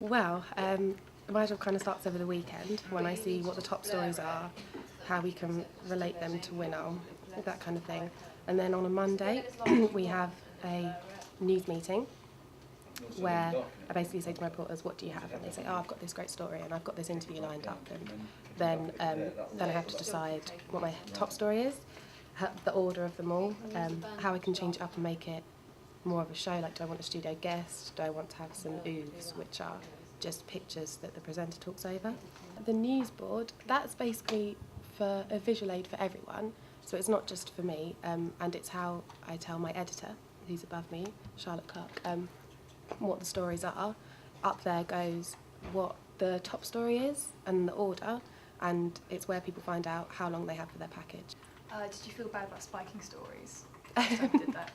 Well, my job kind of starts over the weekend when I see what the top stories are, how we can relate them to WINOL, that kind of thing. And then on a Monday, we have a news meeting where I basically say to my reporters, what do you have? And they say, oh, I've got this great story and I've got this interview lined up. And then I have to decide what my top story is, the order of them all, how I can change it up and make it more of a show. Like, do I want a studio guest? Do I want to have some oeuvres, which are just pictures that the presenter talks over? The news board, that's basically for a visual aid for everyone. So it's not just for me, and it's how I tell my editor, who's above me, Charlotte Clark, what the stories are. Up there goes what the top story is and the order, and it's where people find out how long they have for their package. Did you feel bad about spiking stories? Did that?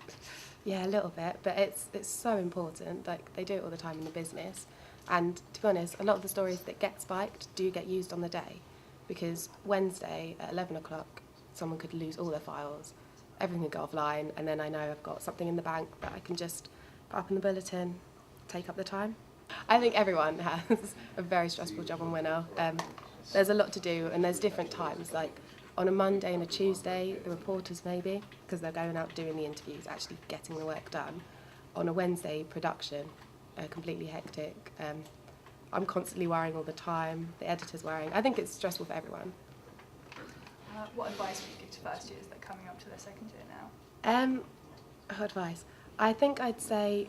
Yeah, a little bit, but it's so important. Like, they do it all the time in the business, and to be honest, a lot of the stories that get spiked do get used on the day, because Wednesday at 11 o'clock someone could lose all their files, everything could go offline, and then I know I've got something in the bank that I can just put up in the bulletin, take up the time. I think everyone has a very stressful job on WINOL. There's a lot to do, and there's different times. Like, on a Monday and a Tuesday, the reporters maybe, because they're going out doing the interviews, actually getting the work done. On a Wednesday, production, completely hectic. I'm constantly worrying all the time, the editor's worrying. I think it's stressful for everyone. What advice would you give to first years that are coming up to their second year now? Advice? I think I'd say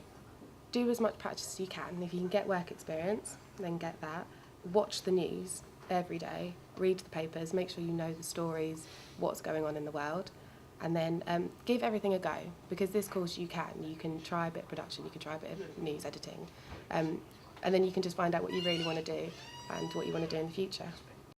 do as much practice as you can. If you can get work experience, then get that. Watch the news every day, read the papers, make sure you know the stories, what's going on in the world, and then give everything a go, because this course you can try a bit of production, you can try a bit of news editing, and then you can just find out what you really want to do and what you want to do in the future.